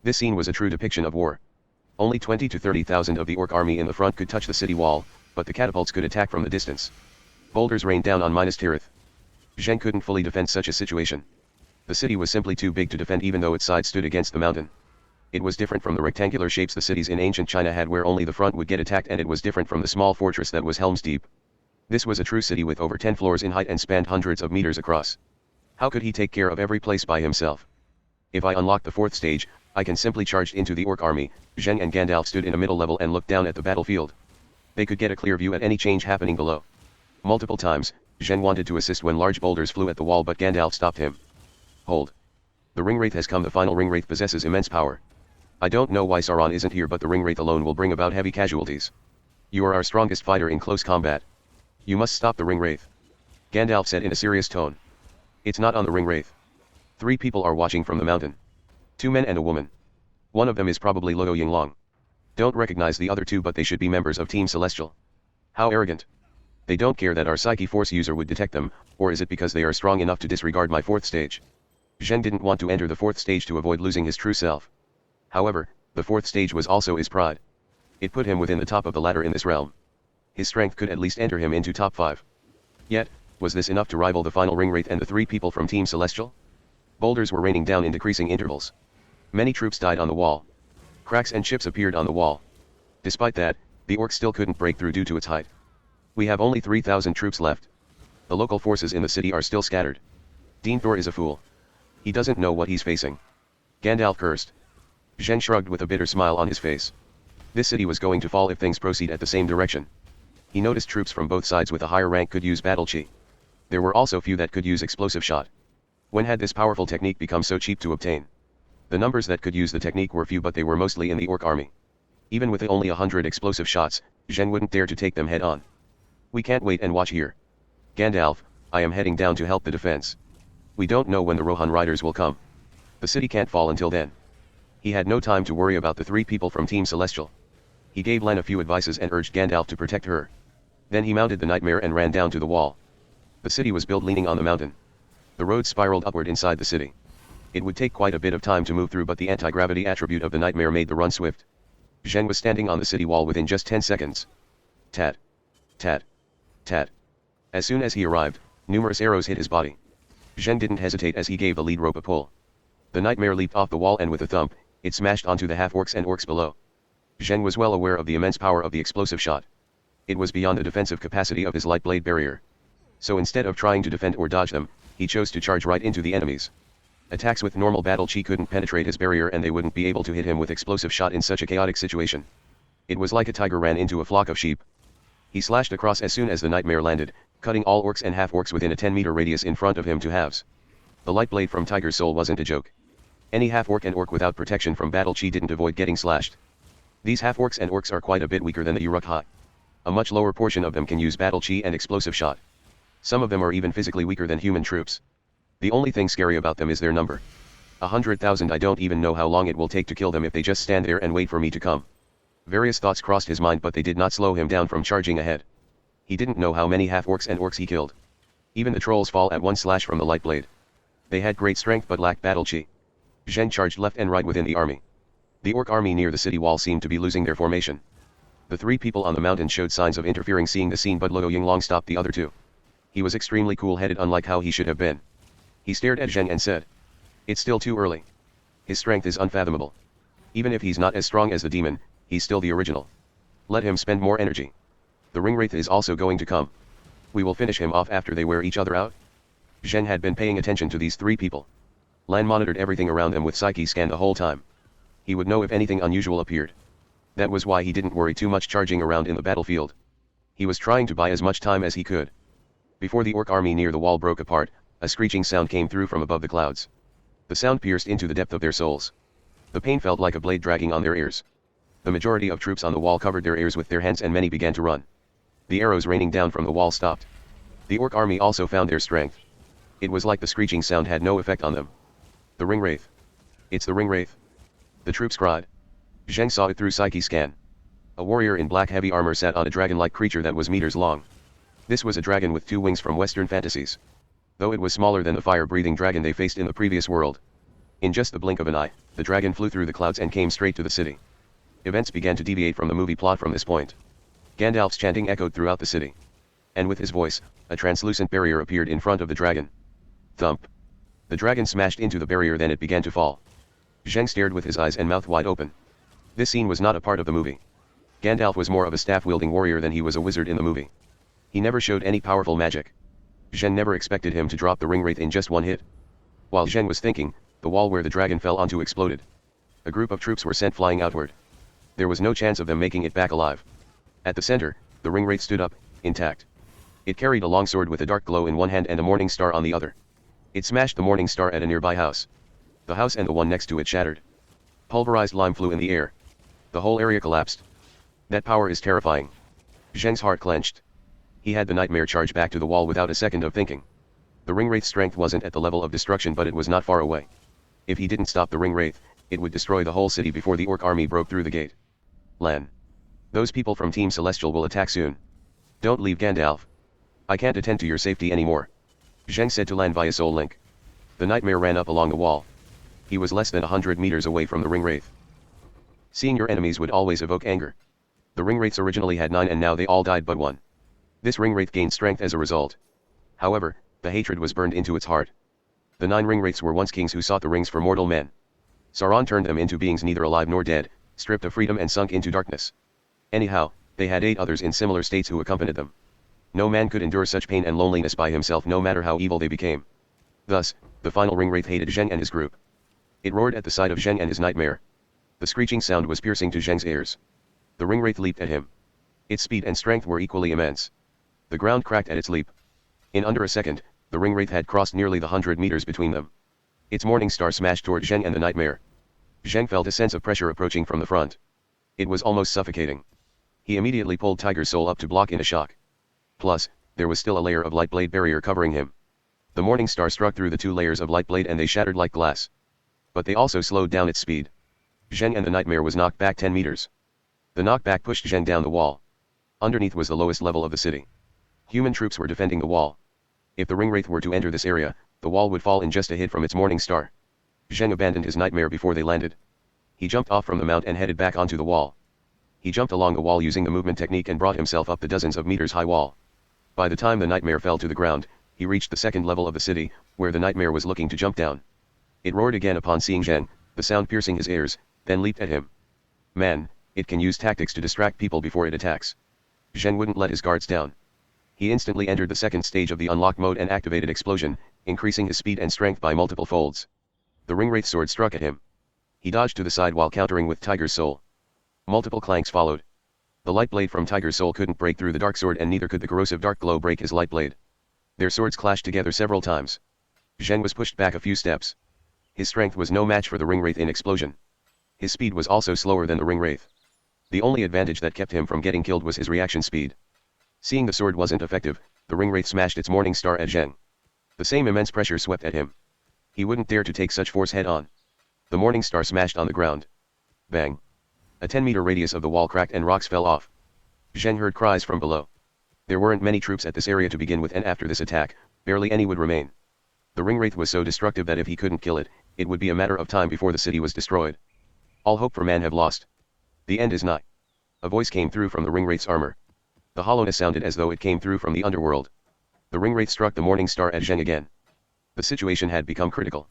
This scene was a true depiction of war. Only 20 to 30,000 of the orc army in the front could touch the city wall, but the catapults could attack from the distance. Boulders rained down on Minas Tirith. Zheng couldn't fully defend such a situation. The city was simply too big to defend even though its side stood against the mountain. It was different from the rectangular shapes the cities in ancient China had where only the front would get attacked, and it was different from the small fortress that was Helm's Deep. This was a true city with over 10 floors in height and spanned hundreds of meters across. How could he take care of every place by himself? If I unlock the fourth stage, I can simply charge into the orc army. Zheng and Gandalf stood in a middle level and looked down at the battlefield. They could get a clear view at any change happening below. Multiple times, Zheng wanted to assist when large boulders flew at the wall, but Gandalf stopped him. Hold. The Ringwraith has come. The final Ringwraith possesses immense power. I don't know why Sauron isn't here, but the Ringwraith alone will bring about heavy casualties. You are our strongest fighter in close combat. You must stop the Ringwraith. Gandalf said in a serious tone. It's not on the Ringwraith. 3 people are watching from the mountain. 2 men and a woman. One of them is probably Luo Yinglong. Don't recognize the other 2, but they should be members of Team Celestial. How arrogant. They don't care that our Psyche Force user would detect them, or is it because they are strong enough to disregard my 4th stage? Zheng didn't want to enter the 4th stage to avoid losing his true self. However, the 4th stage was also his pride. It put him within the top of the ladder in this realm. His strength could at least enter him into top 5. Yet, was this enough to rival the final Ringwraith and the 3 people from Team Celestial? Boulders were raining down in decreasing intervals. Many troops died on the wall. Cracks and chips appeared on the wall. Despite that, the orcs still couldn't break through due to its height. We have only 3,000 troops left. The local forces in the city are still scattered. Denethor is a fool. He doesn't know what he's facing. Gandalf cursed. Zheng shrugged with a bitter smile on his face. This city was going to fall if things proceed at the same direction. He noticed troops from both sides with a higher rank could use battle chi. There were also few that could use explosive shot. When had this powerful technique become so cheap to obtain? The numbers that could use the technique were few, but they were mostly in the orc army. Even with only 100 explosive shots, Zheng wouldn't dare to take them head on. We can't wait and watch here. Gandalf, I am heading down to help the defense. We don't know when the Rohan riders will come. The city can't fall until then. He had no time to worry about the 3 people from Team Celestial. He gave Len a few advices and urged Gandalf to protect her. Then he mounted the Nightmare and ran down to the wall. The city was built leaning on the mountain. The road spiraled upward inside the city. It would take quite a bit of time to move through, but the anti-gravity attribute of the Nightmare made the run swift. Zheng was standing on the city wall within just 10 seconds. Tat. Tat. Tat. As soon as he arrived, numerous arrows hit his body. Zheng didn't hesitate as he gave the lead rope a pull. The Nightmare leaped off the wall and with a thump, it smashed onto the half-orcs and orcs below. Zheng was well aware of the immense power of the explosive shot. It was beyond the defensive capacity of his light blade barrier. So instead of trying to defend or dodge them, he chose to charge right into the enemies. Attacks with normal battle chi couldn't penetrate his barrier, and they wouldn't be able to hit him with explosive shot in such a chaotic situation. It was like a tiger ran into a flock of sheep. He slashed across as soon as the Nightmare landed, cutting all orcs and half-orcs within a 10-meter radius in front of him to halves. The light blade from Tiger's Soul wasn't a joke. Any half-orc and orc without protection from battle chi didn't avoid getting slashed. These half-orcs and orcs are quite a bit weaker than the Uruk-hai. A much lower portion of them can use battle chi and explosive shot. Some of them are even physically weaker than human troops. The only thing scary about them is their number. 100,000. I don't even know how long it will take to kill them if they just stand there and wait for me to come. Various thoughts crossed his mind, but they did not slow him down from charging ahead. He didn't know how many half-orcs and orcs he killed. Even the trolls fall at one slash from the light blade. They had great strength but lacked battle chi. Zheng charged left and right within the army. The orc army near the city wall seemed to be losing their formation. The 3 people on the mountain showed signs of interfering, seeing the scene, but Luo Yinglong stopped the other 2. He was extremely cool-headed, unlike how he should have been. He stared at Zheng and said, "It's still too early. His strength is unfathomable. Even if he's not as strong as the demon, he's still the original. Let him spend more energy. The Ringwraith is also going to come. We will finish him off after they wear each other out." Zheng had been paying attention to these 3 people. Lan monitored everything around them with Psyche scan the whole time. He would know if anything unusual appeared. That was why he didn't worry too much charging around in the battlefield. He was trying to buy as much time as he could. Before the orc army near the wall broke apart, a screeching sound came through from above the clouds. The sound pierced into the depth of their souls. The pain felt like a blade dragging on their ears. The majority of troops on the wall covered their ears with their hands and many began to run. The arrows raining down from the wall stopped. The orc army also found their strength. It was like the screeching sound had no effect on them. The Ringwraith. It's the Ringwraith. The troops cried. Zheng saw it through Psyche scan. A warrior in black heavy armor sat on a dragon-like creature that was meters long. This was a dragon with 2 wings from Western fantasies. Though it was smaller than the fire-breathing dragon they faced in the previous world. In just the blink of an eye, the dragon flew through the clouds and came straight to the city. Events began to deviate from the movie plot from this point. Gandalf's chanting echoed throughout the city. And with his voice, a translucent barrier appeared in front of the dragon. Thump. The dragon smashed into the barrier, then it began to fall. Zheng stared with his eyes and mouth wide open. This scene was not a part of the movie. Gandalf was more of a staff-wielding warrior than he was a wizard in the movie. He never showed any powerful magic. Zheng never expected him to drop the ring wraith in just one hit. While Zheng was thinking, the wall where the dragon fell onto exploded. A group of troops were sent flying outward. There was no chance of them making it back alive. At the center, the ring wraith stood up, intact. It carried a long sword with a dark glow in one hand and a morning star on the other. It smashed the morning star at a nearby house. The house and the one next to it shattered. Pulverized lime flew in the air. The whole area collapsed. That power is terrifying. Zheng's heart clenched. He had the nightmare charge back to the wall without a second of thinking. The ring wraith's strength wasn't at the level of destruction, but it was not far away. If he didn't stop the ring wraith, it would destroy the whole city before the orc army broke through the gate. Lan. Those people from Team Celestial will attack soon. Don't leave, Gandalf. I can't attend to your safety anymore. Zheng said to Lan via soul link. The nightmare ran up along the wall. He was less than 100 meters away from the ring wraith. Seeing your enemies would always evoke anger. The ring wraiths originally had 9 and now they all died but 1. This ring wraith gained strength as a result. However, the hatred was burned into its heart. The 9 ring wraiths were once kings who sought the rings for mortal men. Sauron turned them into beings neither alive nor dead, stripped of freedom and sunk into darkness. Anyhow, they had 8 others in similar states who accompanied them. No man could endure such pain and loneliness by himself, no matter how evil they became. Thus, the final ring wraith hated Zheng and his group. It roared at the sight of Zheng and his nightmare. The screeching sound was piercing to Zheng's ears. The ring wraith leaped at him. Its speed and strength were equally immense. The ground cracked at its leap. In under a second, the ring wraith had crossed nearly the 100 meters between them. Its morning star smashed toward Zheng and the nightmare. Zheng felt a sense of pressure approaching from the front. It was almost suffocating. He immediately pulled Tiger's soul up to block in a shock. Plus, there was still a layer of light blade barrier covering him. The morning star struck through the 2 layers of light blade and they shattered like glass. But they also slowed down its speed. Zheng and the nightmare was knocked back 10 meters. The knockback pushed Zheng down the wall. Underneath was the lowest level of the city. Human troops were defending the wall. If the ring wraith were to enter this area, the wall would fall in just a hit from its morning star. Zheng abandoned his nightmare before they landed. He jumped off from the mount and headed back onto the wall. He jumped along the wall using the movement technique and brought himself up the dozens of meters high wall. By the time the nightmare fell to the ground, he reached the 2nd level of the city, where the nightmare was looking to jump down. It roared again upon seeing Zheng, the sound piercing his ears, then leaped at him. Man, it can use tactics to distract people before it attacks. Zheng wouldn't let his guards down. He instantly entered the 2nd stage of the unlock mode and activated explosion, increasing his speed and strength by multiple folds. The ring wraith sword struck at him. He dodged to the side while countering with Tiger's soul. Multiple clanks followed. The light blade from Tiger's soul couldn't break through the dark sword and neither could the corrosive dark glow break his light blade. Their swords clashed together several times. Zheng was pushed back a few steps. His strength was no match for the ring wraith in explosion. His speed was also slower than the ring wraith. The only advantage that kept him from getting killed was his reaction speed. Seeing the sword wasn't effective, the ring wraith smashed its morning star at Zheng. The same immense pressure swept at him. He wouldn't dare to take such force head on. The morning star smashed on the ground. Bang. A 10-meter radius of the wall cracked and rocks fell off. Zheng heard cries from below. There weren't many troops at this area to begin with, and after this attack, barely any would remain. The ring wraith was so destructive that if he couldn't kill it, it would be a matter of time before the city was destroyed. All hope for man have lost. The end is nigh. A voice came through from the ring wraith's armor. The hollowness sounded as though it came through from the underworld. The ring wraith struck the morning star at Zheng again. The situation had become critical.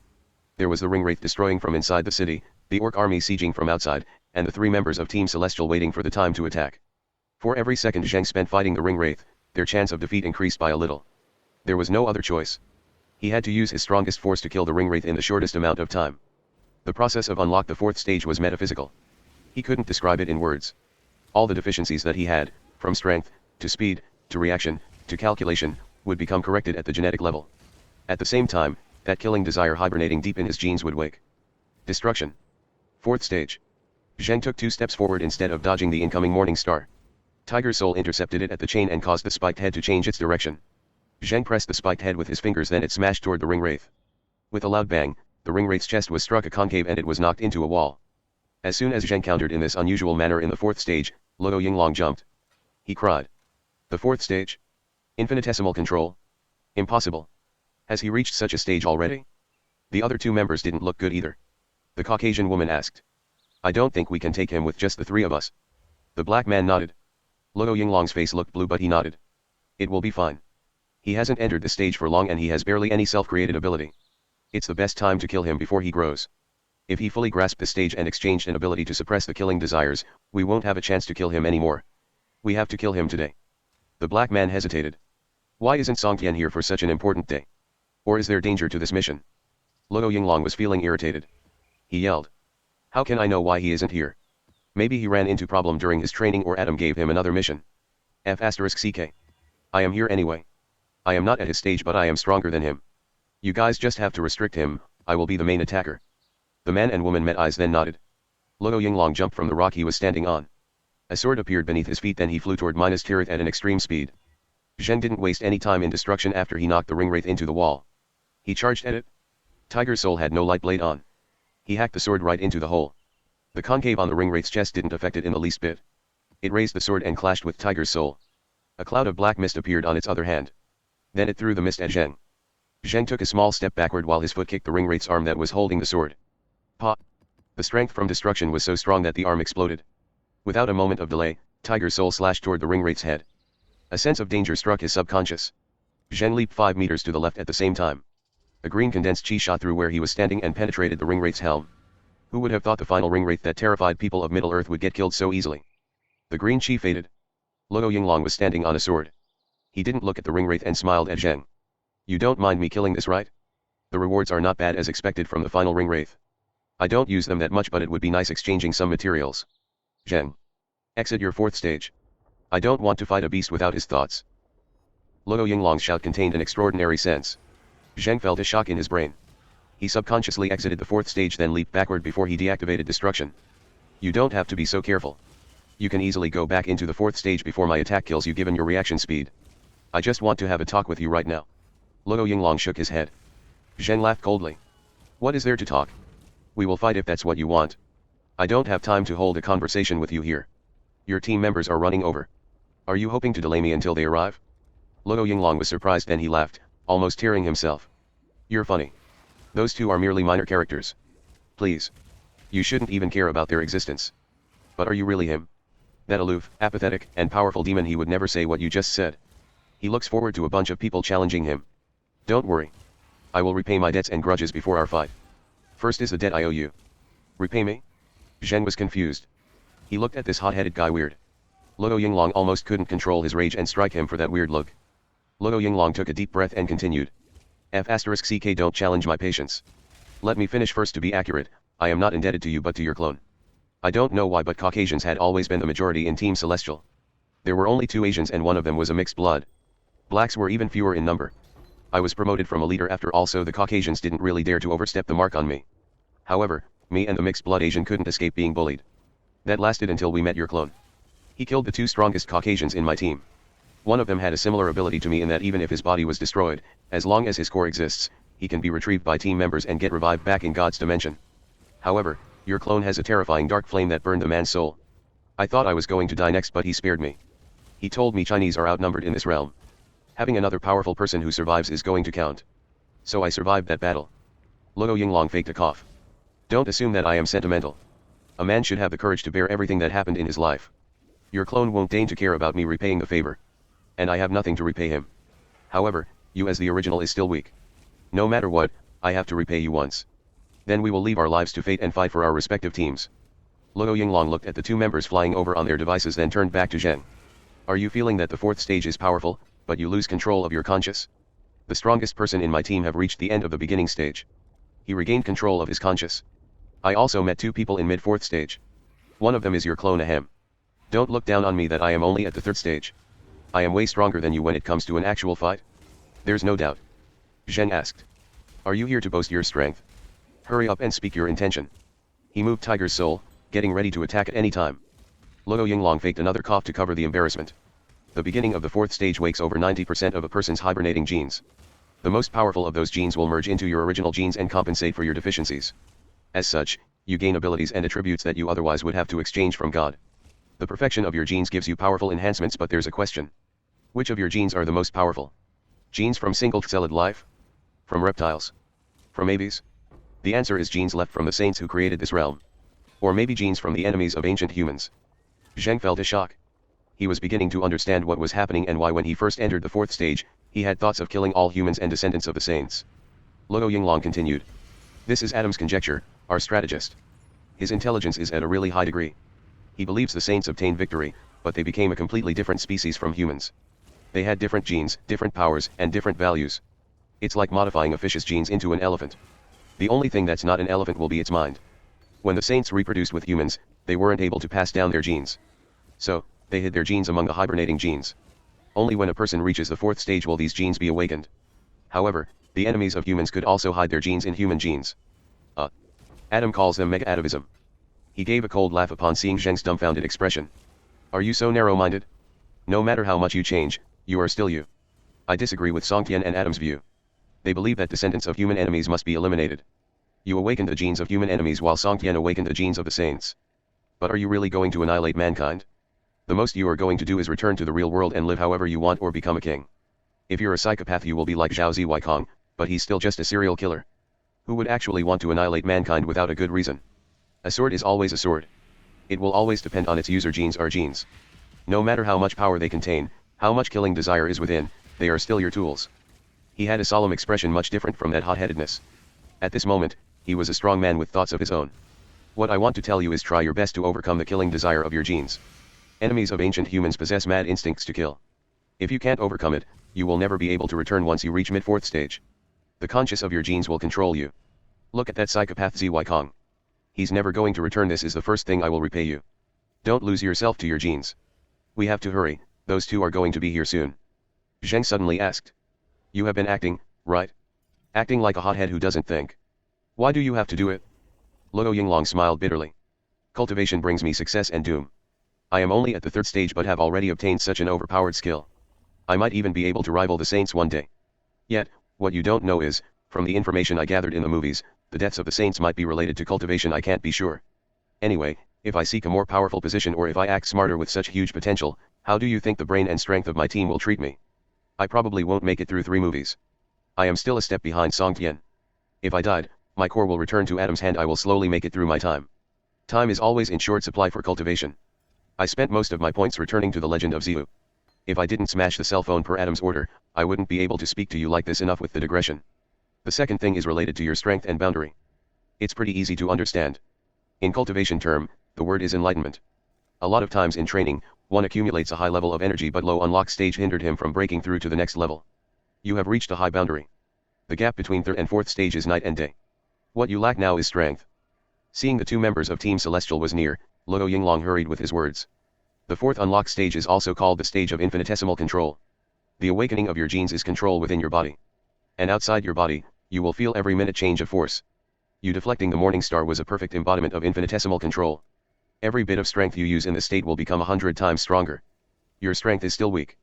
There was the ring wraith destroying from inside the city, the orc army sieging from outside, and the 3 members of Team Celestial waiting for the time to attack. For every second Zheng spent fighting the ring wraith, their chance of defeat increased by a little. There was no other choice. He had to use his strongest force to kill the ring wraith in the shortest amount of time. The process of unlock the 4th stage was metaphysical. He couldn't describe it in words. All the deficiencies that he had, from strength, to speed, to reaction, to calculation, would become corrected at the genetic level. At the same time, that killing desire hibernating deep in his genes would wake. Destruction. 4th stage. Zheng took 2 steps forward instead of dodging the incoming morning star. Tiger's soul intercepted it at the chain and caused the spiked head to change its direction. Zheng pressed the spiked head with his fingers, then it smashed toward the ring wraith. With a loud bang, the ring wraith's chest was struck a concave and it was knocked into a wall. As soon as Zheng countered in this unusual manner in the 4th stage, Luo Yinglong jumped. He cried. The 4th stage? Infinitesimal control? Impossible. Has he reached such a stage already? The other 2 members didn't look good either. The Caucasian woman asked. I don't think we can take him with just the three of us. The black man nodded. Luo Yinglong's face looked blue but he nodded. It will be fine. He hasn't entered the stage for long and he has barely any self-created ability. It's the best time to kill him before he grows. If he fully grasped the stage and exchanged an ability to suppress the killing desires, we won't have a chance to kill him anymore. We have to kill him today. The black man hesitated. Why isn't Song Tian here for such an important day? Or is there danger to this mission? Luo Yinglong was feeling irritated. He yelled. How can I know why he isn't here? Maybe he ran into problem during his training or Adam gave him another mission. F***ck. I am here anyway. I am not at his stage but I am stronger than him. You guys just have to restrict him, I will be the main attacker. The man and woman met eyes then nodded. Luo Yinglong jumped from the rock he was standing on. A sword appeared beneath his feet then he flew toward Minas Tirith at an extreme speed. Zheng didn't waste any time in destruction after he knocked the ring wraith into the wall. He charged at it. Tiger's soul had no light blade on. He hacked the sword right into the hole. The concave on the ring wraith's chest didn't affect it in the least bit. It raised the sword and clashed with Tiger's soul. A cloud of black mist appeared on its other hand. Then it threw the mist at Zheng. Zheng took a small step backward while his foot kicked the ring wraith's arm that was holding the sword. Pop! The strength from destruction was so strong that the arm exploded. Without a moment of delay, Tiger's soul slashed toward the ring wraith's head. A sense of danger struck his subconscious. Zheng leaped 5 meters to the left at the same time. A green condensed chi shot through where he was standing and penetrated the ring wraith's helm. Who would have thought the final ring wraith that terrified people of Middle Earth would get killed so easily? The green chi faded. Luo Yinglong was standing on a sword. He didn't look at the ring wraith and smiled at Zheng. You don't mind me killing this, right? The rewards are not bad as expected from the final ring wraith. I don't use them that much but it would be nice exchanging some materials. Zheng. Exit your 4th stage. I don't want to fight a beast without his thoughts. Luo Yinglong's shout contained an extraordinary sense. Zheng felt a shock in his brain. He subconsciously exited the 4th stage then leaped backward before he deactivated destruction. You don't have to be so careful. You can easily go back into the 4th stage before my attack kills you given your reaction speed. I just want to have a talk with you right now. Luo Yinglong shook his head. Zheng laughed coldly. What is there to talk? We will fight if that's what you want. I don't have time to hold a conversation with you here. Your team members are running over. Are you hoping to delay me until they arrive? Luo Yinglong was surprised then he laughed, almost tearing himself. You're funny. Those two are merely minor characters. Please. You shouldn't even care about their existence. But are you really him? That aloof, apathetic, and powerful demon, he would never say what you just said. He looks forward to a bunch of people challenging him. Don't worry. I will repay my debts and grudges before our fight. First is the debt I owe you. Repay me? Zheng was confused. He looked at this hot-headed guy weird. Luo Yinglong almost couldn't control his rage and strike him for that weird look. Luo Yinglong took a deep breath and continued. F***ck don't challenge my patience. Let me finish first. To be accurate, I am not indebted to you but to your clone. I don't know why but Caucasians had always been the majority in Team Celestial. There were only 2 Asians and one of them was a mixed blood. Blacks were even fewer in number. I was promoted from a leader after all, so the Caucasians didn't really dare to overstep the mark on me. However, me and the mixed blood Asian couldn't escape being bullied. That lasted until we met your clone. He killed the 2 strongest Caucasians in my team. One of them had a similar ability to me in that even if his body was destroyed, as long as his core exists, he can be retrieved by team members and get revived back in God's dimension. However, your clone has a terrifying dark flame that burned the man's soul. I thought I was going to die next but he spared me. He told me Chinese are outnumbered in this realm. Having another powerful person who survives is going to count. So I survived that battle. Luo Yinglong faked a cough. Don't assume that I am sentimental. A man should have the courage to bear everything that happened in his life. Your clone won't deign to care about me repaying the favor. And I have nothing to repay him. However, you as the original is still weak. No matter what, I have to repay you once. Then we will leave our lives to fate and fight for our respective teams. Luo Yinglong looked at the 2 members flying over on their devices then turned back to Zheng. Are you feeling that the 4th stage is powerful, but you lose control of your conscious? The strongest person in my team have reached the end of the beginning stage. He regained control of his conscious. I also met 2 people in mid-4th stage. One of them is your clone Ahem. Don't look down on me that I am only at the 3rd stage. I am way stronger than you when it comes to an actual fight. There's no doubt. Zheng asked. Are you here to boast your strength? Hurry up and speak your intention. He moved Tiger's soul, getting ready to attack at any time. Luo Yinglong faked another cough to cover the embarrassment. The beginning of the 4th stage wakes over 90% of a person's hibernating genes. The most powerful of those genes will merge into your original genes and compensate for your deficiencies. As such, you gain abilities and attributes that you otherwise would have to exchange from God. The perfection of your genes gives you powerful enhancements, but there's a question. Which of your genes are the most powerful? Genes from single-celled life? From reptiles? From aves? The answer is genes left from the saints who created this realm. Or maybe genes from the enemies of ancient humans. Zheng felt a shock. He was beginning to understand what was happening and why when he first entered the fourth stage, he had thoughts of killing all humans and descendants of the saints. Luo Yinglong continued. This is Adam's conjecture, our strategist. His intelligence is at a really high degree. He believes the saints obtained victory, but they became a completely different species from humans. They had different genes, different powers, and different values. It's like modifying a fish's genes into an elephant. The only thing that's not an elephant will be its mind. When the saints reproduced with humans, they weren't able to pass down their genes. So, they hid their genes among the hibernating genes. Only when a person reaches the fourth stage will these genes be awakened. However, the enemies of humans could also hide their genes in human genes. Adam calls them mega-atavism. He gave a cold laugh upon seeing Zheng's dumbfounded expression. Are you so narrow-minded? No matter how much you change, you are still you. I disagree with Songtian and Adam's view. They believe that descendants of human enemies must be eliminated. You awakened the genes of human enemies while Songtian awakened the genes of the saints. But are you really going to annihilate mankind? The most you are going to do is return to the real world and live however you want or become a king. If you're a psychopath you will be like Zhao Ziweikong, but he's still just a serial killer. Who would actually want to annihilate mankind without a good reason? A sword is always a sword. It will always depend on its user genes or genes. No matter how much power they contain, how much killing desire is within, they are still your tools. He had a solemn expression much different from that hot-headedness. At this moment, he was a strong man with thoughts of his own. What I want to tell you is try your best to overcome the killing desire of your genes. Enemies of ancient humans possess mad instincts to kill. If you can't overcome it, you will never be able to return once you reach mid-fourth stage. The conscience of your genes will control you. Look at that psychopath Ziweikong. He's never going to return. This is the first thing I will repay you. Don't lose yourself to your genes. We have to hurry, those two are going to be here soon. Zheng suddenly asked. You have been acting, right? Acting like a hothead who doesn't think. Why do you have to do it? Luo Yinglong smiled bitterly. Cultivation brings me success and doom. I am only at the third stage but have already obtained such an overpowered skill. I might even be able to rival the saints one day. Yet, what you don't know is, from the information I gathered in the movies, the deaths of the saints might be related to cultivation. I can't be sure. Anyway, if I seek a more powerful position or if I act smarter with such huge potential, how do you think the brain and strength of my team will treat me? I probably won't make it through 3 movies. I am still a step behind Songtian. If I died, my core will return to Adam's hand. I will slowly make it through my time. Time is always in short supply for cultivation. I spent most of my points returning to the legend of Ziu. If I didn't smash the cell phone per Adam's order, I wouldn't be able to speak to you like this. Enough with the digression. The second thing is related to your strength and boundary. It's pretty easy to understand. In cultivation term, the word is enlightenment. A lot of times in training, one accumulates a high level of energy but low unlock stage hindered him from breaking through to the next level. You have reached a high boundary. The gap between third and fourth stage is night and day. What you lack now is strength. Seeing the 2 members of Team Celestial was near, Luo Yinglong hurried with his words. The fourth unlock stage is also called the stage of infinitesimal control. The awakening of your genes is control within your body. And outside your body, you will feel every minute change of force. You deflecting the morning star was a perfect embodiment of infinitesimal control. Every bit of strength you use in this state will become 100 times stronger. Your strength is still weak.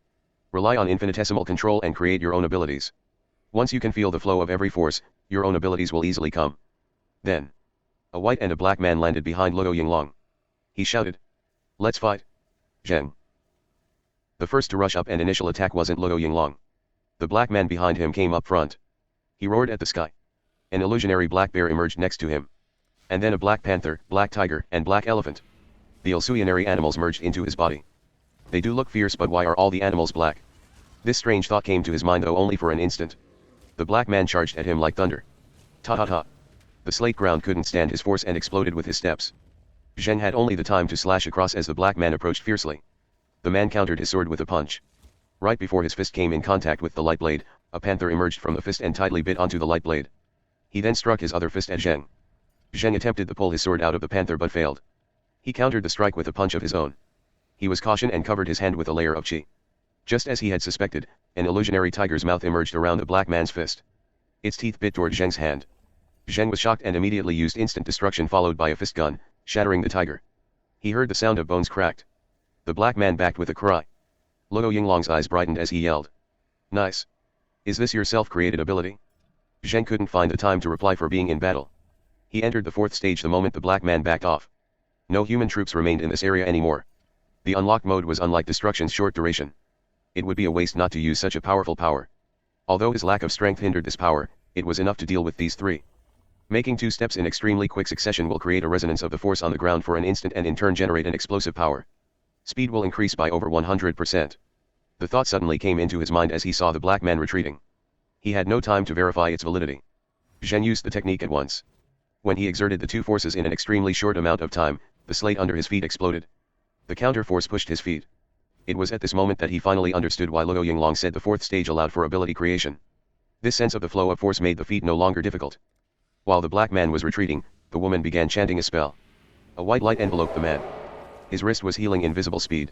Rely on infinitesimal control and create your own abilities. Once you can feel the flow of every force, your own abilities will easily come. Then, a white and a black man landed behind Luo Yinglong. He shouted. Let's fight. Zheng. The first to rush up and initial attack wasn't Luo Yinglong. The black man behind him came up front. He roared at the sky. An illusionary black bear emerged next to him. And then a black panther, black tiger, and black elephant. The illusionary animals merged into his body. They do look fierce, but why are all the animals black? This strange thought came to his mind, though only for an instant. The black man charged at him like thunder. Ta-ta-ta. The slate ground couldn't stand his force and exploded with his steps. Zheng had only the time to slash across as the black man approached fiercely. The man countered his sword with a punch. Right before his fist came in contact with the light blade, a panther emerged from the fist and tightly bit onto the light blade. He then struck his other fist at Zheng. Zheng attempted to pull his sword out of the panther but failed. He countered the strike with a punch of his own. He was cautious and covered his hand with a layer of qi. Just as he had suspected, an illusionary tiger's mouth emerged around the black man's fist. Its teeth bit toward Zheng's hand. Zheng was shocked and immediately used instant destruction followed by a fist gun, shattering the tiger. He heard the sound of bones cracked. The black man backed with a cry. Luo Yinglong's eyes brightened as he yelled. Nice. Is this your self-created ability? Zheng couldn't find the time to reply for being in battle. He entered the fourth stage the moment the black man backed off. No human troops remained in this area anymore. The unlock mode was unlike destruction's short duration. It would be a waste not to use such a powerful power. Although his lack of strength hindered this power, it was enough to deal with these 3. Making 2 steps in extremely quick succession will create a resonance of the force on the ground for an instant and in turn generate an explosive power. Speed will increase by over 100%. The thought suddenly came into his mind as he saw the black man retreating. He had no time to verify its validity. Zheng used the technique at once. When he exerted the 2 forces in an extremely short amount of time, the slate under his feet exploded. The counter force pushed his feet. It was at this moment that he finally understood why Luo Yinglong said the 4th stage allowed for ability creation. This sense of the flow of force made the feat no longer difficult. While the black man was retreating, the woman began chanting a spell. A white light enveloped the man. His wrist was healing invisible speed.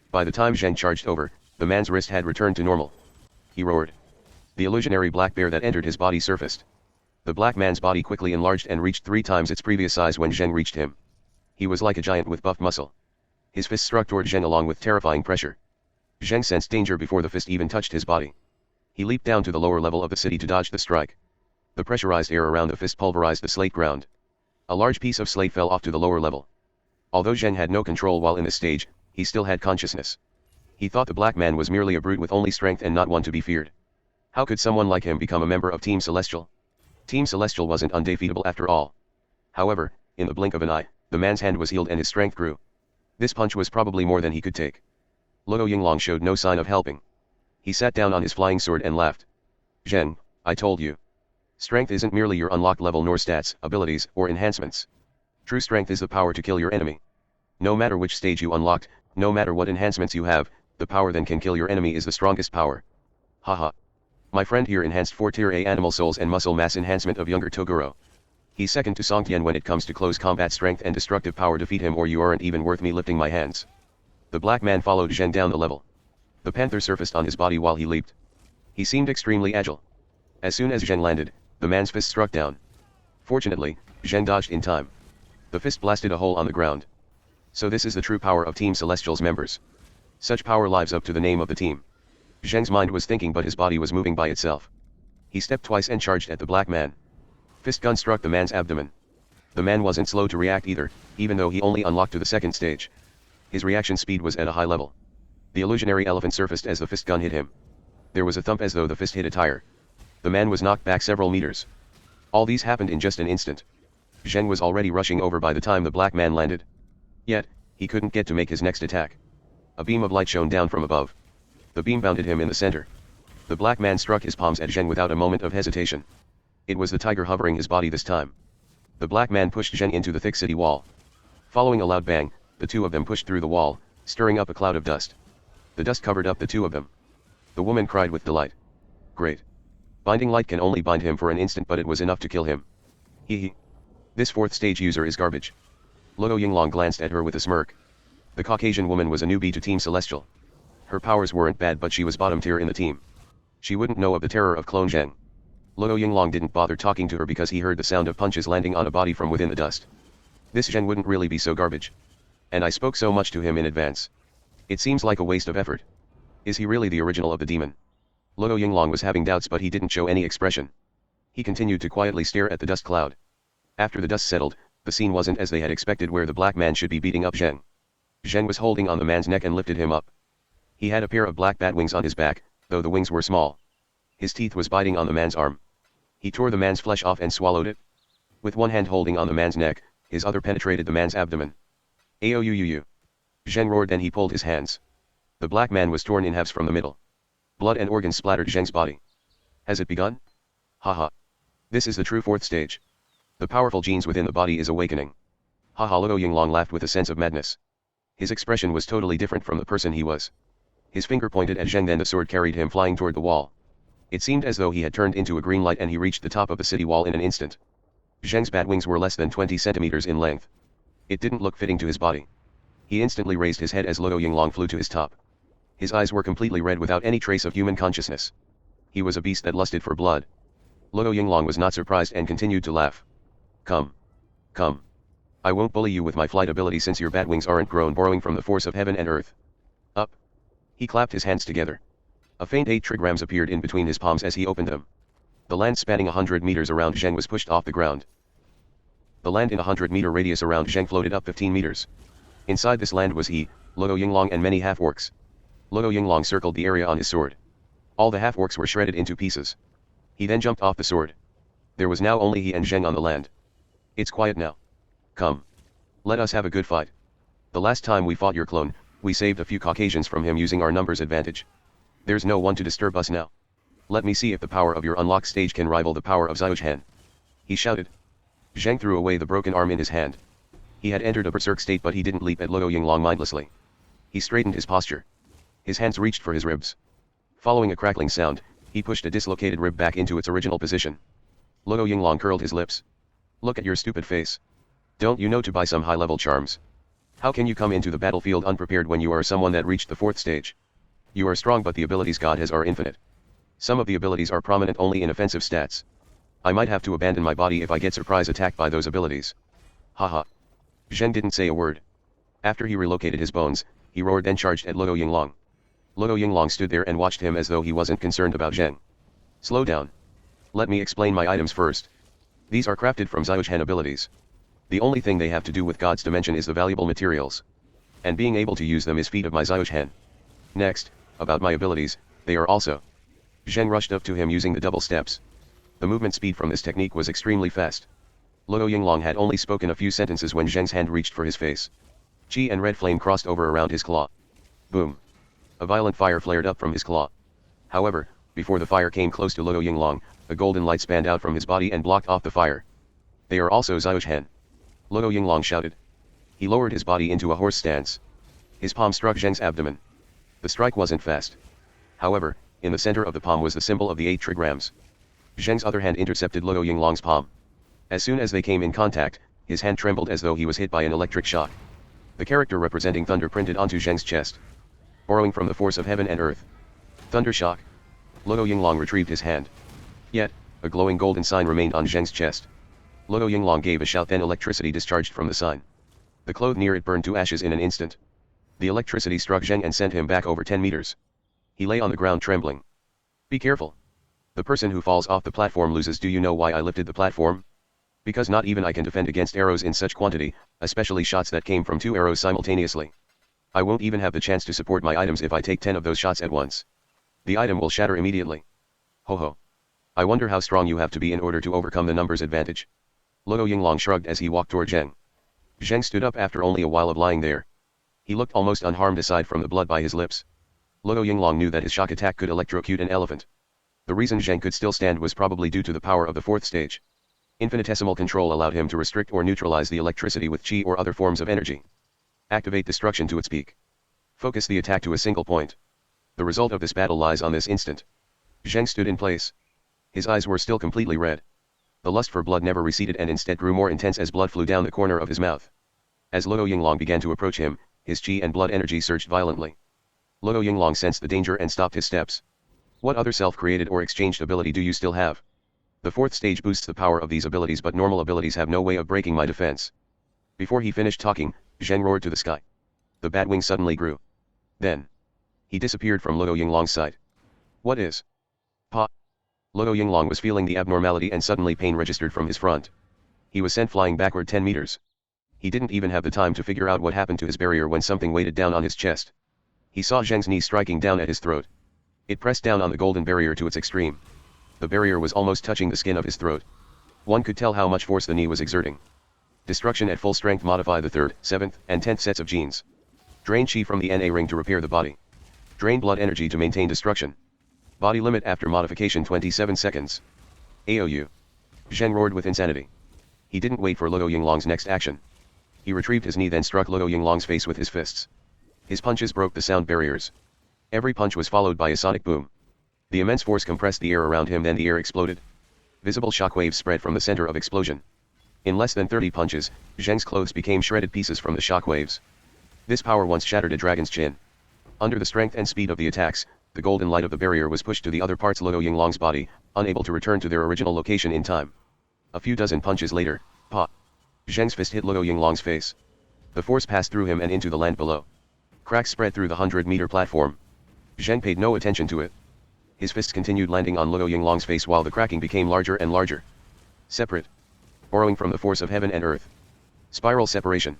By the time Zheng charged over, the man's wrist had returned to normal. He roared. The illusionary black bear that entered his body surfaced. The black man's body quickly enlarged and reached 3 times its previous size when Zheng reached him. He was like a giant with buff muscle. His fist struck toward Zheng along with terrifying pressure. Zheng sensed danger before the fist even touched his body. He leaped down to the lower level of the city to dodge the strike. The pressurized air around the fist pulverized the slate ground. A large piece of slate fell off to the lower level. Although Zheng had no control while in this stage, he still had consciousness. He thought the black man was merely a brute with only strength and not one to be feared. How could someone like him become a member of Team Celestial? Team Celestial wasn't undefeatable after all. However, in the blink of an eye, the man's hand was healed and his strength grew. This punch was probably more than he could take. Luo Yinglong showed no sign of helping. He sat down on his flying sword and laughed. Zheng, I told you. Strength isn't merely your unlocked level nor stats, abilities, or enhancements. True strength is the power to kill your enemy. No matter which stage you unlocked, no matter what enhancements you have, the power that can kill your enemy is the strongest power. Haha. My friend here enhanced 4 tier A animal souls and muscle mass enhancement of younger Toguro. He's second to Songtian when it comes to close combat strength and destructive power. Defeat him or you aren't even worth me lifting my hands. The black man followed Zheng down the level. The panther surfaced on his body while he leaped. He seemed extremely agile. As soon as Zheng landed, the man's fist struck down. Fortunately, Zheng dodged in time. The fist blasted a hole on the ground. So this is the true power of Team Celestial's members. Such power lives up to the name of the team. Zheng's mind was thinking but his body was moving by itself. He stepped twice and charged at the black man. Fist gun struck the man's abdomen. The man wasn't slow to react either, even though he only unlocked to the 2nd stage. His reaction speed was at a high level. The illusionary elephant surfaced as the fist gun hit him. There was a thump as though the fist hit a tire. The man was knocked back several meters. All these happened in just an instant. Zheng was already rushing over by the time the black man landed. Yet, he couldn't get to make his next attack. A beam of light shone down from above. The beam bounded him in the center. The black man struck his palms at Zheng without a moment of hesitation. It was the tiger hovering his body this time. The black man pushed Zheng into the thick city wall. Following a loud bang, the 2 of them pushed through the wall, stirring up a cloud of dust. The dust covered up the 2 of them. The woman cried with delight. Great. Binding light can only bind him for an instant, but it was enough to kill him. Hee. This 4th stage user is garbage. Luo Yinglong glanced at her with a smirk. The Caucasian woman was a newbie to Team Celestial. Her powers weren't bad, but she was bottom tier in the team. She wouldn't know of the terror of Clone Zheng. Luo Yinglong didn't bother talking to her because he heard the sound of punches landing on a body from within the dust. This Zheng wouldn't really be so garbage. And I spoke so much to him in advance. It seems like a waste of effort. Is he really the original of the demon? Luo Yinglong was having doubts, but he didn't show any expression. He continued to quietly stare at the dust cloud. After the dust settled, the scene wasn't as they had expected, where the black man should be beating up Zheng. Zheng was holding on the man's neck and lifted him up. He had a pair of black bat wings on his back, though the wings were small. His teeth was biting on the man's arm. He tore the man's flesh off and swallowed it. With one hand holding on the man's neck, his other penetrated the man's abdomen. Aouuu. Zheng roared, then he pulled his hands. The black man was torn in halves from the middle. Blood and organs splattered Zheng's body. Has it begun? Haha. This is the true 4th stage. The powerful genes within the body is awakening. Haha. Luo Yinglong laughed with a sense of madness. His expression was totally different from the person he was. His finger pointed at Zheng, then the sword carried him flying toward the wall. It seemed as though he had turned into a green light and he reached the top of the city wall in an instant. Zheng's bat wings were less than 20 centimeters in length. It didn't look fitting to his body. He instantly raised his head as Luo Yinglong flew to his top. His eyes were completely red without any trace of human consciousness. He was a beast that lusted for blood. Luo Yinglong was not surprised and continued to laugh. Come. Come. I won't bully you with my flight ability since your bat wings aren't grown borrowing from the force of heaven and earth. Up. He clapped his hands together. A faint 8 trigrams appeared in between his palms as he opened them. The land spanning 100 meters around Zheng was pushed off the ground. The land in a 100-meter radius around Zheng floated up 15 meters. Inside this land was he, Luo Yinglong, and many half-orcs. Luo Yinglong circled the area on his sword. All the half-orcs were shredded into pieces. He then jumped off the sword. There was now only he and Zheng on the land. It's quiet now. Come. Let us have a good fight. The last time we fought your clone, we saved a few Caucasians from him using our numbers advantage. There's no one to disturb us now. Let me see if the power of your unlocked stage can rival the power of Xiaoshan. He shouted. Zheng threw away the broken arm in his hand. He had entered a berserk state, but he didn't leap at Luo Yinglong mindlessly. He straightened his posture. His hands reached for his ribs. Following a crackling sound, he pushed a dislocated rib back into its original position. Luo Yinglong curled his lips. Look at your stupid face. Don't you know to buy some high-level charms? How can you come into the battlefield unprepared when you are someone that reached the 4th stage? You are strong, but the abilities God has are infinite. Some of the abilities are prominent only in offensive stats. I might have to abandon my body if I get surprise attacked by those abilities. Haha. Zheng didn't say a word. After he relocated his bones, he roared and charged at Luo Yinglong. Luo Yinglong stood there and watched him as though he wasn't concerned about Zheng. Slow down. Let me explain my items first. These are crafted from Xiaoshan abilities. The only thing they have to do with God's dimension is the valuable materials. And being able to use them is feat of my Xiaoshan. Next, about my abilities, they are also. Zheng rushed up to him using the double steps. The movement speed from this technique was extremely fast. Luo Yinglong had only spoken a few sentences when Zheng's hand reached for his face. Qi and red flame crossed over around his claw. Boom. A violent fire flared up from his claw. However, before the fire came close to Luo Yinglong, a golden light spanned out from his body and blocked off the fire. They are also Xiaoshan. Luo Yinglong shouted. He lowered his body into a horse stance. His palm struck Zheng's abdomen. The strike wasn't fast. However, in the center of the palm was the symbol of the 8 trigrams. Zheng's other hand intercepted Luo Yinglong's palm. As soon as they came in contact, his hand trembled as though he was hit by an electric shock. The character representing thunder printed onto Zheng's chest. Borrowing from the force of heaven and earth. Thunder shock. Luo Yinglong retrieved his hand. Yet, a glowing golden sign remained on Zheng's chest. Luo Yinglong gave a shout, then electricity discharged from the sign. The cloth near it burned to ashes in an instant. The electricity struck Zheng and sent him back over 10 meters. He lay on the ground trembling. Be careful. The person who falls off the platform loses. Do you know why I lifted the platform? Because not even I can defend against arrows in such quantity, especially shots that came from 2 arrows simultaneously. I won't even have the chance to support my items if I take 10 of those shots at once. The item will shatter immediately. Ho ho. I wonder how strong you have to be in order to overcome the numbers advantage. Luo Yinglong shrugged as he walked toward Zheng. Zheng stood up after only a while of lying there. He looked almost unharmed aside from the blood by his lips. Luo Yinglong knew that his shock attack could electrocute an elephant. The reason Zheng could still stand was probably due to the power of the 4th stage. Infinitesimal control allowed him to restrict or neutralize the electricity with qi or other forms of energy. Activate destruction to its peak. Focus the attack to a single point. The result of this battle lies on this instant. Zheng stood in place. His eyes were still completely red. The lust for blood never receded and instead grew more intense as blood flew down the corner of his mouth. As Luo Yinglong began to approach him, his qi and blood energy surged violently. Luo Yinglong sensed the danger and stopped his steps. What other self-created or exchanged ability do you still have? The 4th stage boosts the power of these abilities, but normal abilities have no way of breaking my defense. Before he finished talking, Zheng roared to the sky. The bat wing suddenly grew. Then, he disappeared from Luo Yinglong's sight. What is? Pa. Luo Yinglong was feeling the abnormality and suddenly pain registered from his front. He was sent flying backward 10 meters. He didn't even have the time to figure out what happened to his barrier when something weighted down on his chest. He saw Zheng's knee striking down at his throat. It pressed down on the golden barrier to its extreme. The barrier was almost touching the skin of his throat. One could tell how much force the knee was exerting. Destruction at full strength. Modify the 3rd, 7th, and 10th sets of genes. Drain chi from the NA ring to repair the body. Drain blood energy to maintain destruction. Body limit after modification 27 seconds. AOU. Zheng roared with insanity. He didn't wait for Luo Yinglong's next action. He retrieved his knee, then struck Luo Yinglong's face with his fists. His punches broke the sound barriers. Every punch was followed by a sonic boom. The immense force compressed the air around him, then the air exploded. Visible shockwaves spread from the center of explosion. In less than 30 punches, Zheng's clothes became shredded pieces from the shockwaves. This power once shattered a dragon's chin. Under the strength and speed of the attacks, the golden light of the barrier was pushed to the other parts of Luo Yinglong's body, unable to return to their original location in time. A few dozen punches later, pa. Zheng's fist hit Luo Yinglong's face. The force passed through him and into the land below. Cracks spread through the 100-meter platform. Zheng paid no attention to it. His fists continued landing on Luo Yinglong's face while the cracking became larger and larger. Separate. Borrowing from the force of heaven and earth. Spiral separation.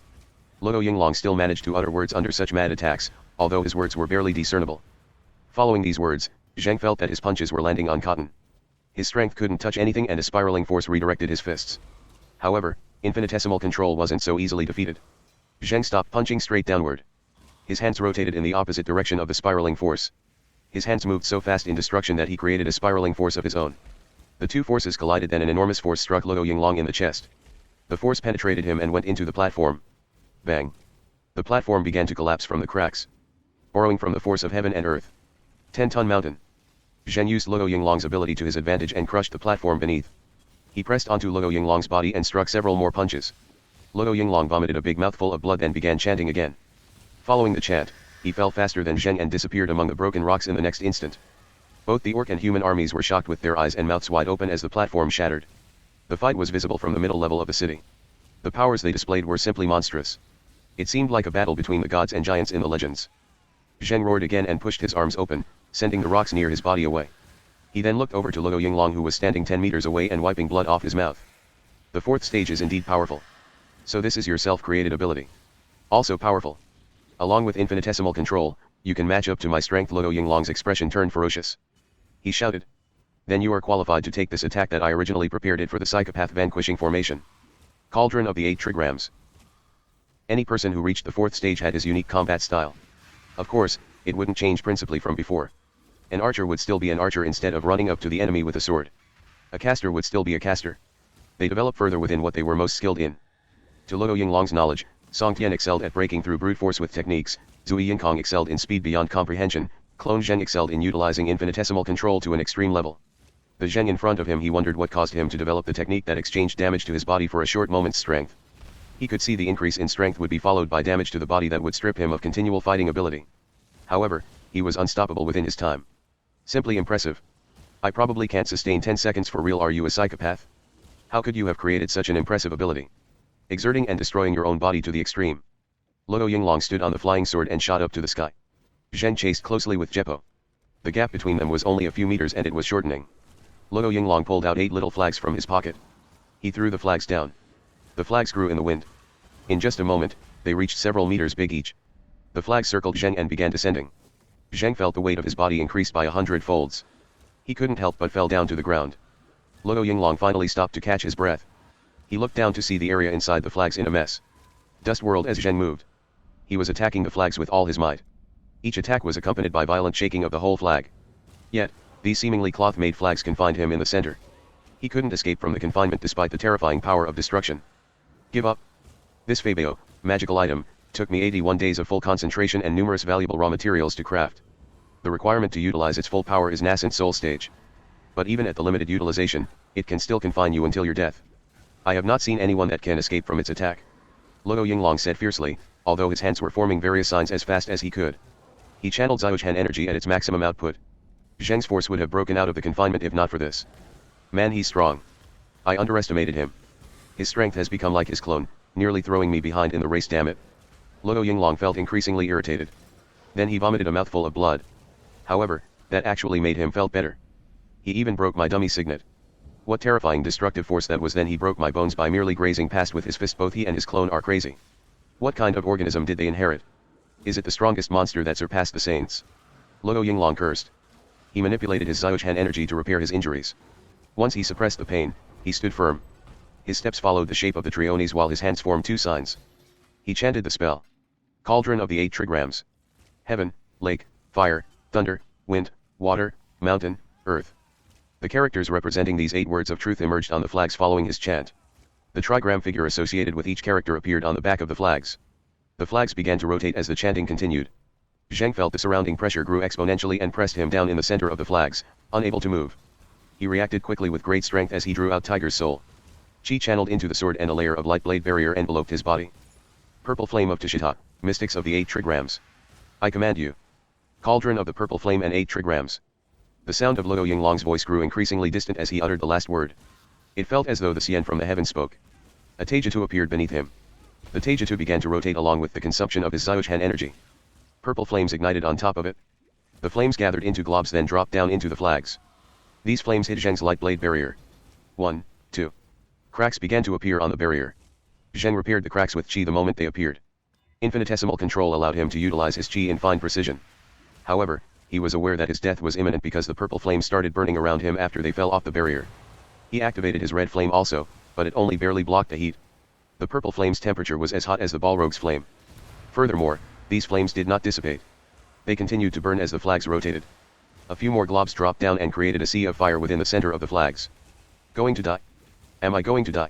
Luo Yinglong still managed to utter words under such mad attacks, although his words were barely discernible. Following these words, Zheng felt that his punches were landing on cotton. His strength couldn't touch anything and a spiraling force redirected his fists. However, infinitesimal control wasn't so easily defeated. Zheng stopped punching straight downward. His hands rotated in the opposite direction of the spiraling force. His hands moved so fast in destruction that he created a spiraling force of his own. The two forces collided, then an enormous force struck Luo Yinglong in the chest. The force penetrated him and went into the platform. Bang! The platform began to collapse from the cracks. Borrowing from the force of heaven and earth. 10-ton mountain. Zheng used Luo Yinglong's ability to his advantage and crushed the platform beneath. He pressed onto Luo Yinglong's body and struck several more punches. Luo Yinglong vomited a big mouthful of blood and began chanting again. Following the chant, he fell faster than Zheng and disappeared among the broken rocks in the next instant. Both the orc and human armies were shocked with their eyes and mouths wide open as the platform shattered. The fight was visible from the middle level of the city. The powers they displayed were simply monstrous. It seemed like a battle between the gods and giants in the legends. Zheng roared again and pushed his arms open, sending the rocks near his body away. He then looked over to Luo Yinglong, who was standing 10 meters away and wiping blood off his mouth. The fourth stage is indeed powerful. So this is your self-created ability. Also powerful. Along with infinitesimal control, you can match up to my strength. Luo Yinglong's expression turned ferocious. He shouted. Then you are qualified to take this attack that I originally prepared it for the psychopath vanquishing formation. Cauldron of the 8 trigrams. Any person who reached the fourth stage had his unique combat style. Of course, it wouldn't change principally from before. An archer would still be an archer instead of running up to the enemy with a sword. A caster would still be a caster. They develop further within what they were most skilled in. To Luo Yinglong's knowledge, Song Tian excelled at breaking through brute force with techniques, Zui Yinkong excelled in speed beyond comprehension, Clone Zheng excelled in utilizing infinitesimal control to an extreme level. The Zheng in front of him, he wondered what caused him to develop the technique that exchanged damage to his body for a short moment's strength. He could see the increase in strength would be followed by damage to the body that would strip him of continual fighting ability. However, he was unstoppable within his time. Simply impressive. I probably can't sustain 10 seconds for real. Are you a psychopath? How could you have created such an impressive ability? Exerting and destroying your own body to the extreme. Luo Yinglong stood on the flying sword and shot up to the sky. Zheng chased closely with Jeppo. The gap between them was only a few meters and it was shortening. Luo Yinglong pulled out 8 little flags from his pocket. He threw the flags down. The flags grew in the wind. In just a moment, they reached several meters big each. The flags circled Zheng and began descending. Zheng felt the weight of his body increased by 100 folds. He couldn't help but fell down to the ground. Luo Yinglong finally stopped to catch his breath. He looked down to see the area inside the flags in a mess. Dust whirled as Zheng moved. He was attacking the flags with all his might. Each attack was accompanied by violent shaking of the whole flag. Yet, these seemingly cloth-made flags confined him in the center. He couldn't escape from the confinement despite the terrifying power of destruction. Give up. This Fabio, magical item, took me 81 days of full concentration and numerous valuable raw materials to craft. The requirement to utilize its full power is nascent soul stage. But even at the limited utilization, it can still confine you until your death. I have not seen anyone that can escape from its attack. Luo Yinglong said fiercely, although his hands were forming various signs as fast as he could. He channeled Xiaochuan energy at its maximum output. Zheng's force would have broken out of the confinement if not for this. Man, he's strong. I underestimated him. His strength has become like his clone, nearly throwing me behind in the race, damn it. Luo Yinglong felt increasingly irritated. Then he vomited a mouthful of blood. However, that actually made him felt better. He even broke my dummy signet. What terrifying destructive force that was. Then he broke my bones by merely grazing past with his fist. Both he and his clone are crazy. What kind of organism did they inherit? Is it the strongest monster that surpassed the saints? Luo Yinglong cursed. He manipulated his Xiaochuan energy to repair his injuries. Once he suppressed the pain, he stood firm. His steps followed the shape of the triones while his hands formed 2 signs. He chanted the spell. Cauldron of the 8 trigrams. Heaven, lake, fire, thunder, wind, water, mountain, earth. The characters representing these 8 words of truth emerged on the flags following his chant. The trigram figure associated with each character appeared on the back of the flags. The flags began to rotate as the chanting continued. Zheng felt the surrounding pressure grew exponentially and pressed him down in the center of the flags, unable to move. He reacted quickly with great strength as he drew out Tiger's soul. Chi channeled into the sword and a layer of light blade barrier enveloped his body. Purple flame of Tishita, mystics of the 8 trigrams. I command you. Cauldron of the purple flame and 8 trigrams. The sound of Luo Yinglong's voice grew increasingly distant as he uttered the last word. It felt as though the Xian from the heaven spoke. A Taijutsu appeared beneath him. The Taijutsu began to rotate along with the consumption of his Xiaochuan energy. Purple flames ignited on top of it. The flames gathered into globs then dropped down into the flags. These flames hit Zheng's light blade barrier. 1, 2. Cracks began to appear on the barrier. Zheng repaired the cracks with Qi the moment they appeared. Infinitesimal control allowed him to utilize his Qi in fine precision. However, he was aware that his death was imminent because the purple flame started burning around him after they fell off the barrier. He activated his red flame also, but it only barely blocked the heat. The purple flame's temperature was as hot as the Balrog's flame. Furthermore, these flames did not dissipate. They continued to burn as the flags rotated. A few more globs dropped down and created a sea of fire within the center of the flags. Going to die? Am I going to die?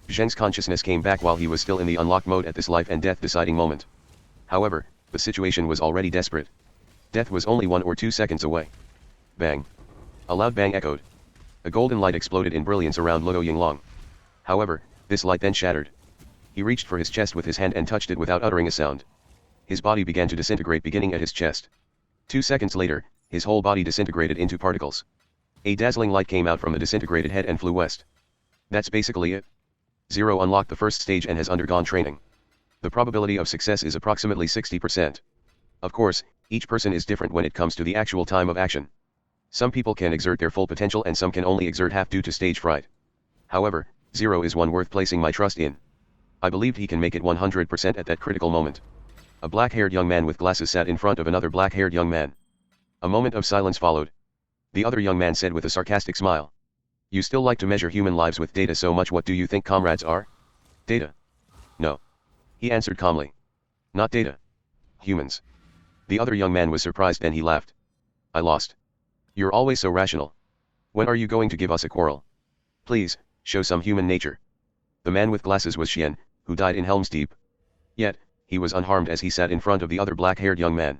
Zheng's consciousness came back while he was still in the unlocked mode at this life and death deciding moment. However, the situation was already desperate. Death was only 1 or 2 seconds away. Bang. A loud bang echoed. A golden light exploded in brilliance around Luo Yinglong. However, this light then shattered. He reached for his chest with his hand and touched it without uttering a sound. His body began to disintegrate beginning at his chest. 2 seconds later, his whole body disintegrated into particles. A dazzling light came out from the disintegrated head and flew west. That's basically it. Zero unlocked the first stage and has undergone training. The probability of success is approximately 60%. Of course, each person is different when it comes to the actual time of action. Some people can exert their full potential and some can only exert half due to stage fright. However, Zero is one worth placing my trust in. I believed he can make it 100% at that critical moment. A black-haired young man with glasses sat in front of another black-haired young man. A moment of silence followed. The other young man said with a sarcastic smile. You still like to measure human lives with data so much. What do you think comrades are? Data? No. He answered calmly. Not data. Humans. The other young man was surprised and he laughed. I lost. You're always so rational. When are you going to give us a quarrel? Please, show some human nature. The man with glasses was Xian, who died in Helm's Deep. Yet, he was unharmed as he sat in front of the other black-haired young man.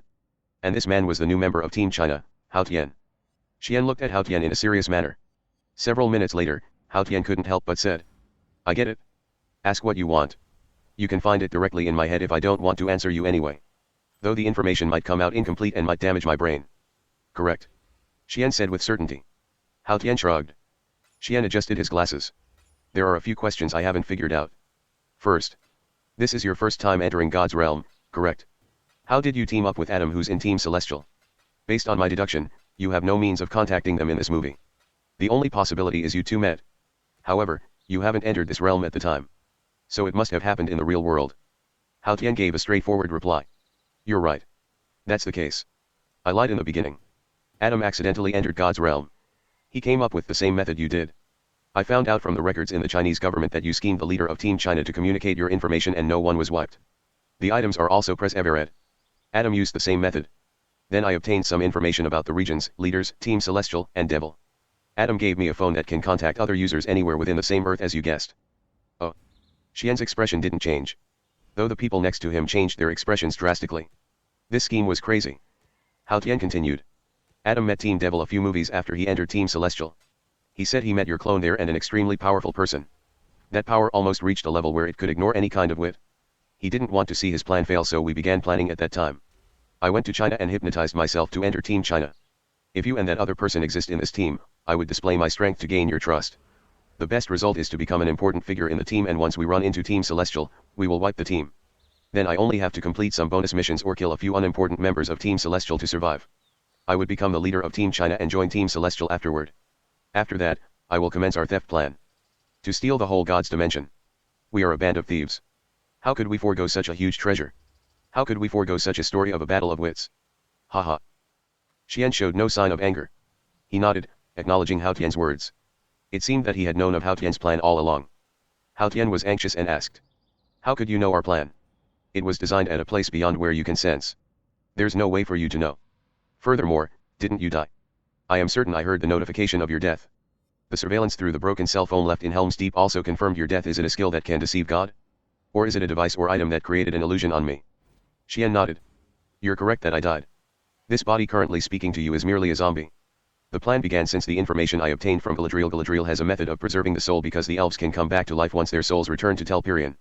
And this man was the new member of Team China, Hao Tian. Xian looked at Hao Tian in a serious manner. Several minutes later, Hao Tian couldn't help but said. I get it. Ask what you want. You can find it directly in my head if I don't want to answer you anyway. Though the information might come out incomplete and might damage my brain. Correct. Xian said with certainty. Hao Tian shrugged. Xian adjusted his glasses. There are a few questions I haven't figured out. First. This is your first time entering God's realm, correct? How did you team up with Adam who's in Team Celestial? Based on my deduction, you have no means of contacting them in this movie. The only possibility is you two met. However, you haven't entered this realm at the time. So it must have happened in the real world. Hao Tian gave a straightforward reply. You're right. That's the case. I lied in the beginning. Adam accidentally entered God's realm. He came up with the same method you did. I found out from the records in the Chinese government that you schemed the leader of Team China to communicate your information and no one was wiped. The items are also persevered. Adam used the same method. Then I obtained some information about the regions, leaders, Team Celestial, and Devil. Adam gave me a phone that can contact other users anywhere within the same Earth as you guessed. Oh. Xian's expression didn't change. Though the people next to him changed their expressions drastically. This scheme was crazy. Hao Tian continued. Adam met Team Devil a few movies after he entered Team Celestial. He said he met your clone there and an extremely powerful person. That power almost reached a level where it could ignore any kind of wit. He didn't want to see his plan fail, so we began planning at that time. I went to China and hypnotized myself to enter Team China. If you and that other person exist in this team, I would display my strength to gain your trust. The best result is to become an important figure in the team, and once we run into Team Celestial, we will wipe the team. Then I only have to complete some bonus missions or kill a few unimportant members of Team Celestial to survive. I would become the leader of Team China and join Team Celestial afterward. After that, I will commence our theft plan. To steal the whole God's dimension. We are a band of thieves. How could we forego such a huge treasure? How could we forego such a story of a battle of wits? Haha. Xian showed no sign of anger. He nodded, acknowledging Hao Tian's words. It seemed that he had known of Hao Tian's plan all along. Hao Tian was anxious and asked. How could you know our plan? It was designed at a place beyond where you can sense. There's no way for you to know. Furthermore, didn't you die? I am certain I heard the notification of your death. The surveillance through the broken cell phone left in Helm's Deep also confirmed your death. Is it a skill that can deceive God? Or is it a device or item that created an illusion on me? Xian nodded. You're correct that I died. This body currently speaking to you is merely a zombie. The plan began since the information I obtained from Galadriel. Galadriel has a method of preserving the soul because the elves can come back to life once their souls return to Telperion.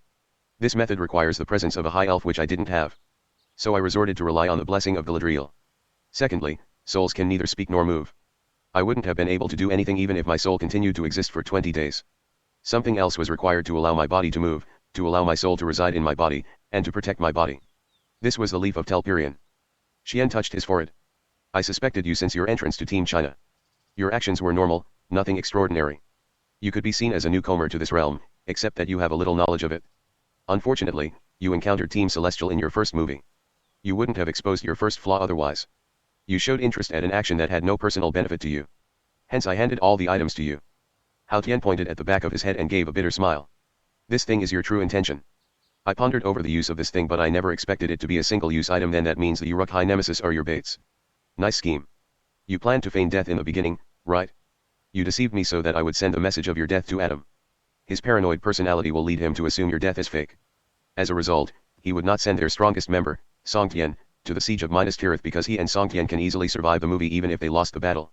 This method requires the presence of a high elf, which I didn't have. So I resorted to rely on the blessing of Galadriel. Secondly, souls can neither speak nor move. I wouldn't have been able to do anything even if my soul continued to exist for 20 days. Something else was required to allow my body to move, to allow my soul to reside in my body, and to protect my body. This was the leaf of Telperion. Xian touched his forehead. I suspected you since your entrance to Team China. Your actions were normal, nothing extraordinary. You could be seen as a newcomer to this realm, except that you have a little knowledge of it. Unfortunately, you encountered Team Celestial in your first movie. You wouldn't have exposed your first flaw otherwise. You showed interest at an action that had no personal benefit to you. Hence I handed all the items to you. Hao Tian pointed at the back of his head and gave a bitter smile. This thing is your true intention. I pondered over the use of this thing, but I never expected it to be a single-use item. Then that means the Uruk-hai Nemesis are your baits. Nice scheme. You planned to feign death in the beginning, right? You deceived me so that I would send a message of your death to Adam. His paranoid personality will lead him to assume your death is fake. As a result, he would not send their strongest member, Song Tian, to the siege of Minas Tirith because he and Song Tian can easily survive the movie even if they lost the battle.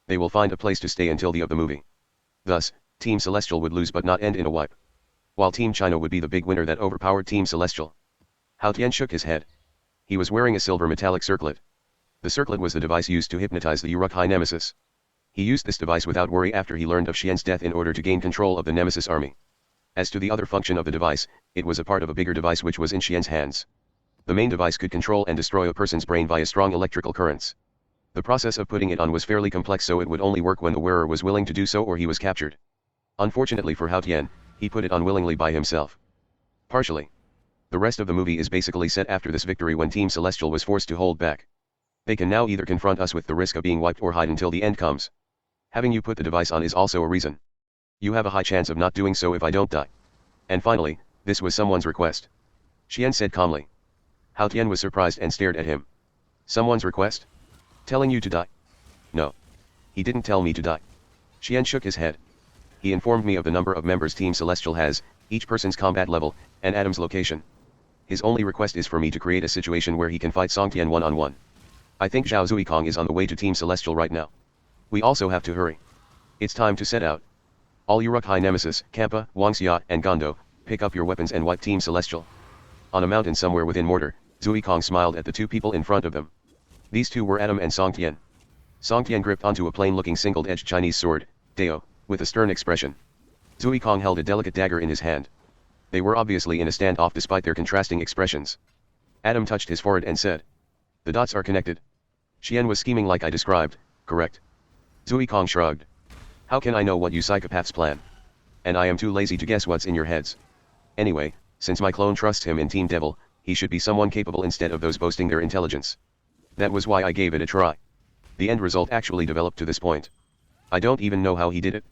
They will find a place to stay until the end of the movie. Thus, Team Celestial would lose but not end in a wipe. While Team China would be the big winner that overpowered Team Celestial. Hao Tian shook his head. He was wearing a silver metallic circlet. The circlet was the device used to hypnotize the Uruk-hai Nemesis. He used this device without worry after he learned of Xian's death in order to gain control of the Nemesis army. As to the other function of the device, it was a part of a bigger device which was in Xian's hands. The main device could control and destroy a person's brain via strong electrical currents. The process of putting it on was fairly complex, so it would only work when the wearer was willing to do so or he was captured. Unfortunately for Hao Tian, he put it on willingly by himself. Partially. The rest of the movie is basically set after this victory when Team Celestial was forced to hold back. They can now either confront us with the risk of being wiped or hide until the end comes. Having you put the device on is also a reason. You have a high chance of not doing so if I don't die. And finally, this was someone's request. Xian said calmly. Hao Tian was surprised and stared at him. Someone's request? Telling you to die? No. He didn't tell me to die. Xian shook his head. He informed me of the number of members Team Celestial has, each person's combat level, and Adam's location. His only request is for me to create a situation where he can fight Song Tian one-on-one. I think Zhao Zuikong is on the way to Team Celestial right now. We also have to hurry. It's time to set out. All Uruk-hai Nemesis, Kampa, Wangxia, and Gondo, pick up your weapons and wipe Team Celestial. On a mountain somewhere within Mortar, Zuikong smiled at the two people in front of them. These two were Adam and Song Tian. Song Tian gripped onto a plain-looking single-edged Chinese sword, Dao, with a stern expression. Zuikong held a delicate dagger in his hand. They were obviously in a standoff despite their contrasting expressions. Adam touched his forehead and said. The dots are connected. Xian was scheming like I described, correct? Zuikong shrugged. How can I know what you psychopaths plan? And I am too lazy to guess what's in your heads. Anyway, since my clone trusts him in Team Devil, he should be someone capable instead of those boasting their intelligence. That was why I gave it a try. The end result actually developed to this point. I don't even know how he did it.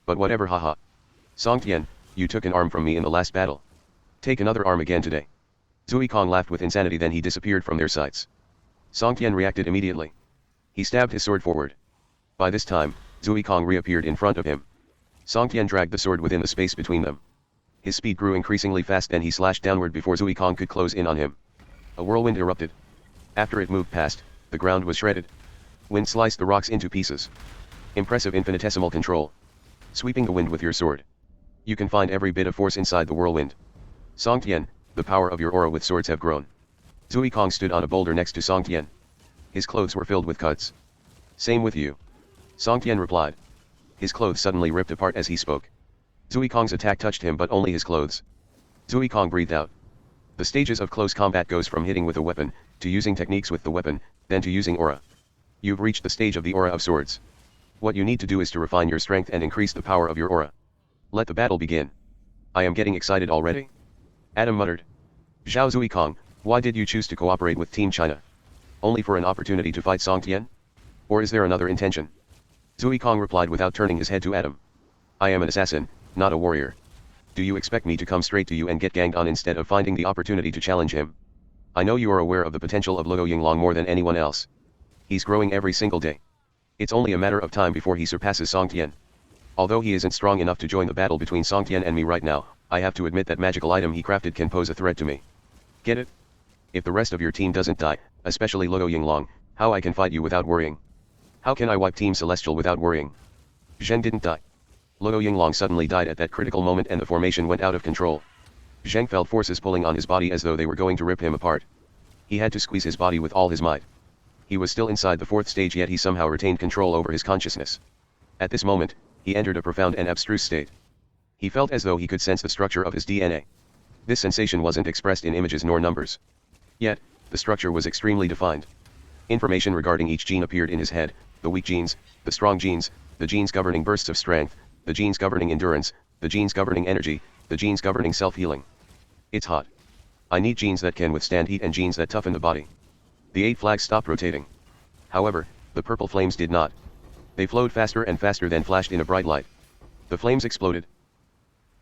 But whatever, haha. Song Tian, you took an arm from me in the last battle. Take another arm again today. Zuikong laughed with insanity, then he disappeared from their sights. Song Tian reacted immediately. He stabbed his sword forward. By this time, Zuikong reappeared in front of him. Song Tian dragged the sword within the space between them. His speed grew increasingly fast and he slashed downward before Zuikong could close in on him. A whirlwind erupted. After it moved past, the ground was shredded. Wind sliced the rocks into pieces. Impressive infinitesimal control. Sweeping the wind with your sword. You can find every bit of force inside the whirlwind. Song Tian, the power of your aura with swords have grown. Zuikong stood on a boulder next to Song Tian. His clothes were filled with cuts. Same with you. Song Tian replied. His clothes suddenly ripped apart as he spoke. Zuikong's attack touched him but only his clothes. Zuikong breathed out. The stages of close combat goes from hitting with a weapon, to using techniques with the weapon, then to using aura. You've reached the stage of the aura of swords. What you need to do is to refine your strength and increase the power of your aura. Let the battle begin. I am getting excited already. Adam muttered. Zhao Zuikong, why did you choose to cooperate with Team China? Only for an opportunity to fight Song Tian? Or is there another intention? Zuikong replied without turning his head to Adam. I am an assassin, not a warrior. Do you expect me to come straight to you and get ganged on instead of finding the opportunity to challenge him? I know you are aware of the potential of Luo Yinglong more than anyone else. He's growing every single day. It's only a matter of time before he surpasses Song Tian. Although he isn't strong enough to join the battle between Song Tian and me right now, I have to admit that magical item he crafted can pose a threat to me. Get it? If the rest of your team doesn't die, especially Luo Yinglong, how I can fight you without worrying? How can I wipe Team Celestial without worrying? Zheng didn't die. Luo Yinglong suddenly died at that critical moment and the formation went out of control. Zheng felt forces pulling on his body as though they were going to rip him apart. He had to squeeze his body with all his might. He was still inside the fourth stage, yet he somehow retained control over his consciousness. At this moment, he entered a profound and abstruse state. He felt as though he could sense the structure of his DNA. This sensation wasn't expressed in images nor numbers. Yet, the structure was extremely defined. Information regarding each gene appeared in his head, the weak genes, the strong genes, the genes governing bursts of strength, the genes governing endurance, the genes governing energy, the genes governing self-healing. It's hot. I need genes that can withstand heat and genes that toughen the body. The 8 flags stopped rotating. However, the purple flames did not. They flowed faster and faster, then flashed in a bright light. The flames exploded,